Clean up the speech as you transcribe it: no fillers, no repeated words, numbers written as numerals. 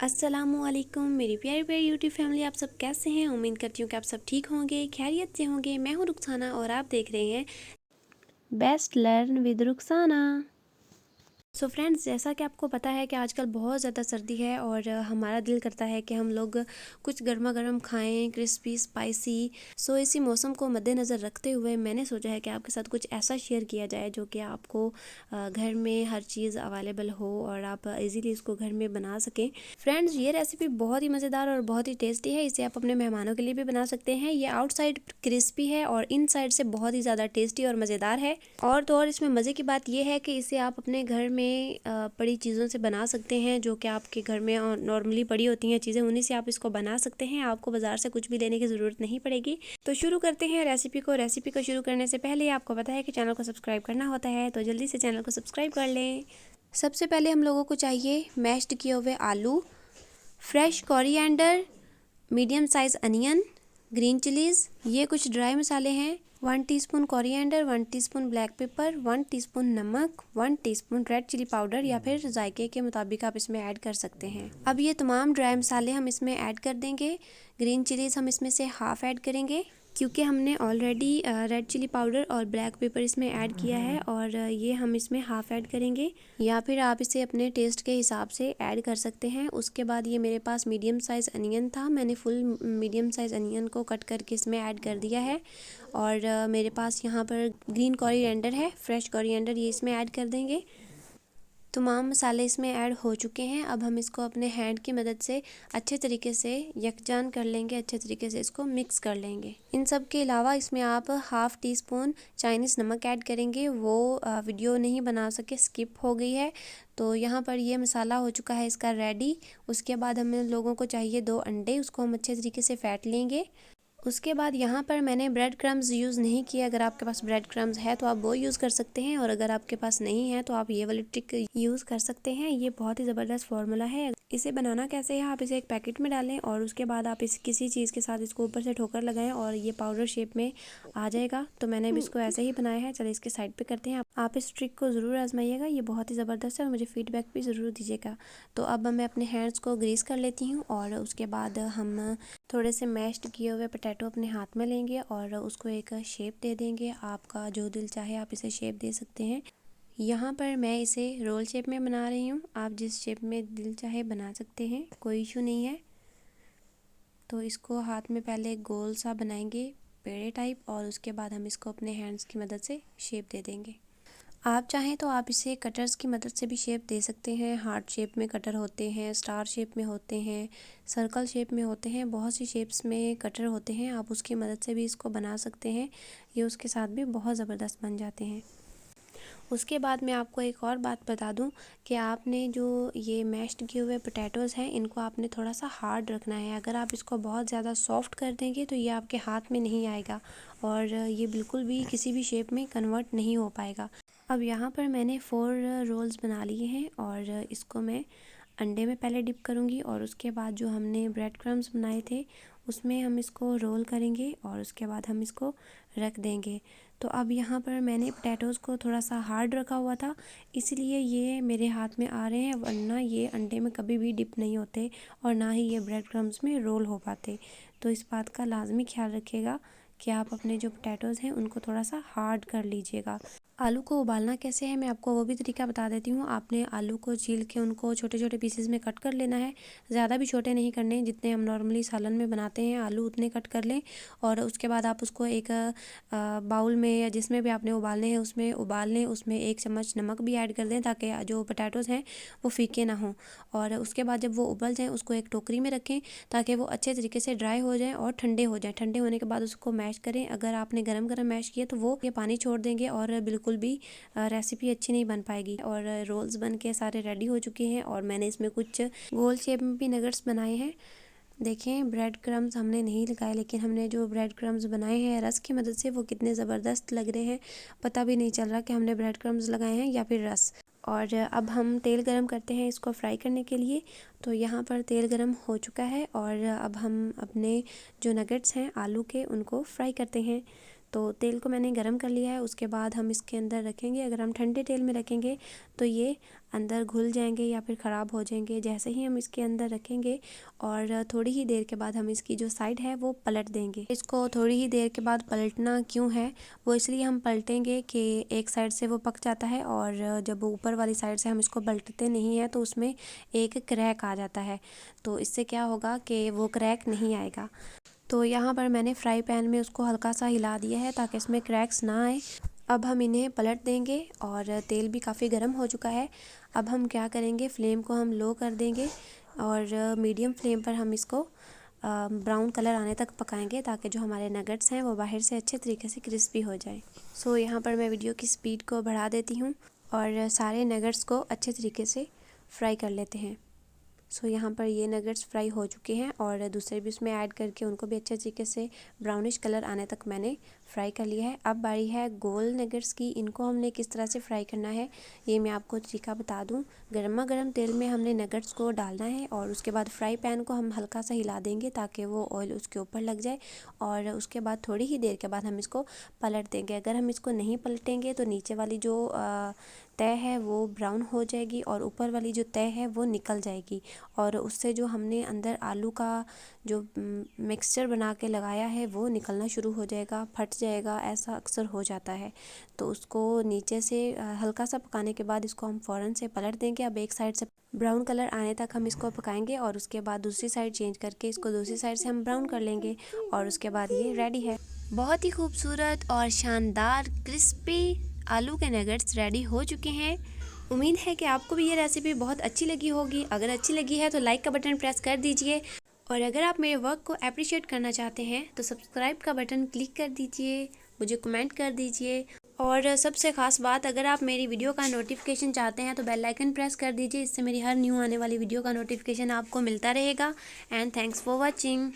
अस्सलामुअलैकुम मेरी प्यारी प्यारी यूट्यूब फैमिली, आप सब कैसे हैं। उम्मीद करती हूँ कि आप सब ठीक होंगे, खैरियत से होंगे। मैं हूँ रुखसाना और आप देख रहे हैं best learn with Rukhsana. So friends, जैसा कि आपको पता है कि आजकल बहुत ज़्यादा सर्दी है और हमारा दिल करता है कि हम लोग कुछ गर्मा गर्म खाएं, क्रिस्पी स्पाइसी। सो इसी मौसम को मद्देनज़र रखते हुए मैंने सोचा है कि आपके साथ कुछ ऐसा शेयर किया जाए जो कि आपको घर में हर चीज़ अवेलेबल हो और आप इजीली इसको घर में बना सकें। फ्रेंड्स, ये रेसिपी बहुत ही मज़ेदार और बहुत ही टेस्टी है। इसे आप अपने मेहमानों के लिए भी बना सकते हैं। ये आउटसाइड क्रिस्पी है और इनसाइड से बहुत ही ज़्यादा टेस्टी और मज़ेदार है। और तो और इसमें मज़े की बात यह है कि इसे आप अपने घर में पड़ी चीज़ों से बना सकते हैं, जो कि आपके घर में नॉर्मली पड़ी होती हैं चीज़ें, उन्हीं से आप इसको बना सकते हैं। आपको बाज़ार से कुछ भी लेने की ज़रूरत नहीं पड़ेगी। तो शुरू करते हैं रेसिपी को शुरू करने से पहले आपको पता है कि चैनल को सब्सक्राइब करना होता है, तो जल्दी से चैनल को सब्सक्राइब कर लें। सबसे पहले हम लोगों को चाहिए मैश्ड किए हुए आलू, fresh coriander, medium size onion, green chillies, ये कुछ ड्राई मसाले हैं। 1 teaspoon coriander, 1 teaspoon black pepper, 1 teaspoon नमक, 1 टीस्पून रेड चिली पाउडर या फिर जायके के मुताबिक आप इसमें ऐड कर सकते हैं। अब ये तमाम ड्राई मसाले हम इसमें ऐड कर देंगे। ग्रीन चिलीज़ हम इसमें से हाफ़ ऐड करेंगे, क्योंकि हमने ऑलरेडी रेड चिली पाउडर और ब्लैक पेपर इसमें ऐड किया है और ये हम इसमें हाफ़ ऐड करेंगे, या फिर आप इसे अपने टेस्ट के हिसाब से ऐड कर सकते हैं। उसके बाद ये मेरे पास मीडियम साइज़ अनियन था, मैंने फुल मीडियम साइज़ अनियन को कट करके इसमें ऐड कर दिया है। और मेरे पास यहाँ पर ग्रीन कोरिएंडर है, फ्रेश कोरिएंडर, ये इसमें ऐड कर देंगे। तमाम मसाले इसमें ऐड हो चुके हैं। अब हम इसको अपने हैंड की मदद से अच्छे तरीके से यकजान कर लेंगे, अच्छे तरीके से इसको मिक्स कर लेंगे। इन सब के अलावा इसमें आप हाफ़ टी स्पून चाइनीज़ नमक ऐड करेंगे। वो वीडियो नहीं बना सके, स्किप हो गई है। तो यहाँ पर ये मसाला हो चुका है इसका रेडी। उसके बाद हमें लोगों को चाहिए 2 अंडे, उसको हम अच्छे तरीके से फेंट लेंगे। उसके बाद यहाँ पर मैंने ब्रेड क्रम्स यूज़ नहीं किया। अगर आपके पास ब्रेड क्रम्स है तो आप वो यूज़ कर सकते हैं, और अगर आपके पास नहीं है तो आप ये वाली ट्रिक यूज़ कर सकते हैं। ये बहुत ही ज़बरदस्त फार्मूला है। इसे बनाना कैसे है, आप इसे एक पैकेट में डालें और उसके बाद आप इस किसी चीज़ के साथ इसको ऊपर से ठोकर लगाएं और ये पाउडर शेप में आ जाएगा। तो मैंने अब इसको ऐसे ही बनाया है। चलिए इसके साइड पे करते हैं। आप इस ट्रिक को ज़रूर आजमाइएगा, ये बहुत ही ज़बरदस्त है और मुझे फीडबैक भी ज़रूर दीजिएगा। तो अब मैं अपने हैंड्स को ग्रीस कर लेती हूँ और उसके बाद हम थोड़े से मैश्ड किए हुए पोटैटो अपने हाथ में लेंगे और उसको एक शेप दे देंगे। आपका जो दिल चाहे आप इसे शेप दे सकते हैं। यहाँ पर मैं इसे रोल शेप में बना रही हूँ, आप जिस शेप में दिल चाहे बना सकते हैं, कोई इशू नहीं है। तो इसको हाथ में पहले गोल सा बनाएंगे, पेड़े टाइप, और उसके बाद हम इसको अपने हैंड्स की मदद से शेप दे देंगे। आप चाहें तो आप इसे कटर्स की मदद से भी शेप दे सकते हैं। हार्ट शेप में कटर होते हैं, स्टार शेप में होते हैं, सर्कल शेप में होते हैं, बहुत सी शेप्स में कटर होते हैं। आप उसकी मदद से भी इसको बना सकते हैं। ये उसके साथ भी बहुत ज़बरदस्त बन जाते हैं। उसके बाद मैं आपको एक और बात बता दूं कि आपने जो ये मैश्ड किए हुए पोटैटोज़ हैं, इनको आपने थोड़ा सा हार्ड रखना है। अगर आप इसको बहुत ज़्यादा सॉफ्ट कर देंगे तो ये आपके हाथ में नहीं आएगा और ये बिल्कुल भी किसी भी शेप में कन्वर्ट नहीं हो पाएगा। अब यहाँ पर मैंने 4 रोल्स बना लिए हैं और इसको मैं अंडे में पहले डिप करूँगी और उसके बाद जो हमने ब्रेड क्रम्स बनाए थे उसमें हम इसको रोल करेंगे और उसके बाद हम इसको रख देंगे। तो अब यहाँ पर मैंने पोटैटोज़ को थोड़ा सा हार्ड रखा हुआ था, इसलिए ये मेरे हाथ में आ रहे हैं, वरना ये अंडे में कभी भी डिप नहीं होते और ना ही ये ब्रेड क्रम्स में रोल हो पाते। तो इस बात का लाजमी ख्याल रखिएगा कि आप अपने जो पोटैटोज़ हैं उनको थोड़ा सा हार्ड कर लीजिएगा। आलू को उबालना कैसे है मैं आपको वो भी तरीका बता देती हूँ। आपने आलू को छील के उनको छोटे छोटे पीसेस में कट कर लेना है, ज़्यादा भी छोटे नहीं करने, जितने हम नॉर्मली सालन में बनाते हैं आलू उतने कट कर लें। और उसके बाद आप उसको एक बाउल में या जिसमें भी आपने उबालने हैं उसमें उबाल लें। उसमें 1 चम्मच नमक भी ऐड कर दें ताकि जो पोटैटोज़ हैं वो फीके ना हों। और उसके बाद जब वो उबल जाएँ उसको एक टोकरी में रखें ताकि वो अच्छे तरीके से ड्राई हो जाएँ और ठंडे हो जाएँ। ठंडे होने के बाद उसको मैश करें। अगर आपने गरम गरम मैश किया तो वो ये पानी छोड़ देंगे और बिल्कुल भी रेसिपी अच्छी नहीं बन पाएगी। और रोल्स बन के सारे रेडी हो चुके हैं और मैंने इसमें कुछ गोल शेप में भी नगेट्स बनाए हैं। देखें, ब्रेड क्रम्स हमने नहीं लगाए, लेकिन हमने जो ब्रेड क्रम्स बनाए हैं रस की मदद से वो कितने ज़बरदस्त लग रहे हैं, पता भी नहीं चल रहा कि हमने ब्रेड क्रम्स लगाए हैं या फिर रस। और अब हम तेल गरम करते हैं इसको फ्राई करने के लिए। तो यहाँ पर तेल गरम हो चुका है और अब हम अपने जो नगेट्स हैं आलू के उनको फ्राई करते हैं। तो तेल को मैंने गरम कर लिया है। उसके बाद हम इसके अंदर रखेंगे। अगर हम ठंडे तेल में रखेंगे तो ये अंदर घुल जाएंगे या फिर ख़राब हो जाएंगे। जैसे ही हम इसके अंदर रखेंगे और थोड़ी ही देर के बाद हम इसकी जो साइड है वो पलट देंगे। इसको थोड़ी ही देर के बाद पलटना क्यों है, वो इसलिए हम पलटेंगे कि एक साइड से वो पक जाता है और जब ऊपर वाली साइड से हम इसको पलटते नहीं हैं तो उसमें एक क्रैक आ जाता है। तो इससे क्या होगा कि वो क्रैक नहीं आएगा। तो यहाँ पर मैंने फ्राई पैन में उसको हल्का सा हिला दिया है ताकि इसमें क्रैक्स ना आए। अब हम इन्हें पलट देंगे और तेल भी काफ़ी गर्म हो चुका है। अब हम क्या करेंगे, फ्लेम को हम लो कर देंगे और मीडियम फ्लेम पर हम इसको ब्राउन कलर आने तक पकाएंगे ताकि जो हमारे नगेट्स हैं वो बाहर से अच्छे तरीके से क्रिस्पी हो जाए। सो यहाँ पर मैं वीडियो की स्पीड को बढ़ा देती हूँ और सारे नगेट्स को अच्छे तरीके से फ्राई कर लेते हैं। सो यहाँ पर ये नगेट्स फ्राई हो चुके हैं और दूसरे भी उसमें ऐड करके उनको भी अच्छे तरीके से ब्राउनिश कलर आने तक मैंने फ्राई कर लिया है। अब बारी है गोल नगेट्स की। इनको हमने किस तरह से फ्राई करना है ये मैं आपको तरीका बता दूं। गर्मा गर्म तेल में हमने नगेट्स को डालना है और उसके बाद फ्राई पैन को हम हल्का सा हिला देंगे ताकि वो ऑयल उसके ऊपर लग जाए और उसके बाद थोड़ी ही देर के बाद हम इसको पलट देंगे। अगर हम इसको नहीं पलटेंगे तो नीचे वाली जो तय है वो ब्राउन हो जाएगी और ऊपर वाली जो तय है वो निकल जाएगी और उससे जो हमने अंदर आलू का जो मिक्सचर बना के लगाया है वो निकलना शुरू हो जाएगा, फट जाएगा। ऐसा अक्सर हो जाता है। तो उसको नीचे से हल्का सा पकाने के बाद इसको हम फ़ौरन से पलट देंगे। अब एक साइड से ब्राउन कलर आने तक हम इसको पकाएंगे और उसके बाद दूसरी साइड चेंज करके इसको दूसरी साइड से हम ब्राउन कर लेंगे और उसके बाद ये रेडी है। बहुत ही खूबसूरत और शानदार क्रिस्पी आलू के नगेट्स रेडी हो चुके हैं। उम्मीद है कि आपको भी ये रेसिपी बहुत अच्छी लगी होगी। अगर अच्छी लगी है तो लाइक का बटन प्रेस कर दीजिए और अगर आप मेरे वर्क को अप्रिशिएट करना चाहते हैं तो सब्सक्राइब का बटन क्लिक कर दीजिए, मुझे कमेंट कर दीजिए और सबसे ख़ास बात, अगर आप मेरी वीडियो का नोटिफिकेशन चाहते हैं तो बेल आइकन प्रेस कर दीजिए। इससे मेरी हर न्यू आने वाली वीडियो का नोटिफिकेशन आपको मिलता रहेगा। And thanks for watching.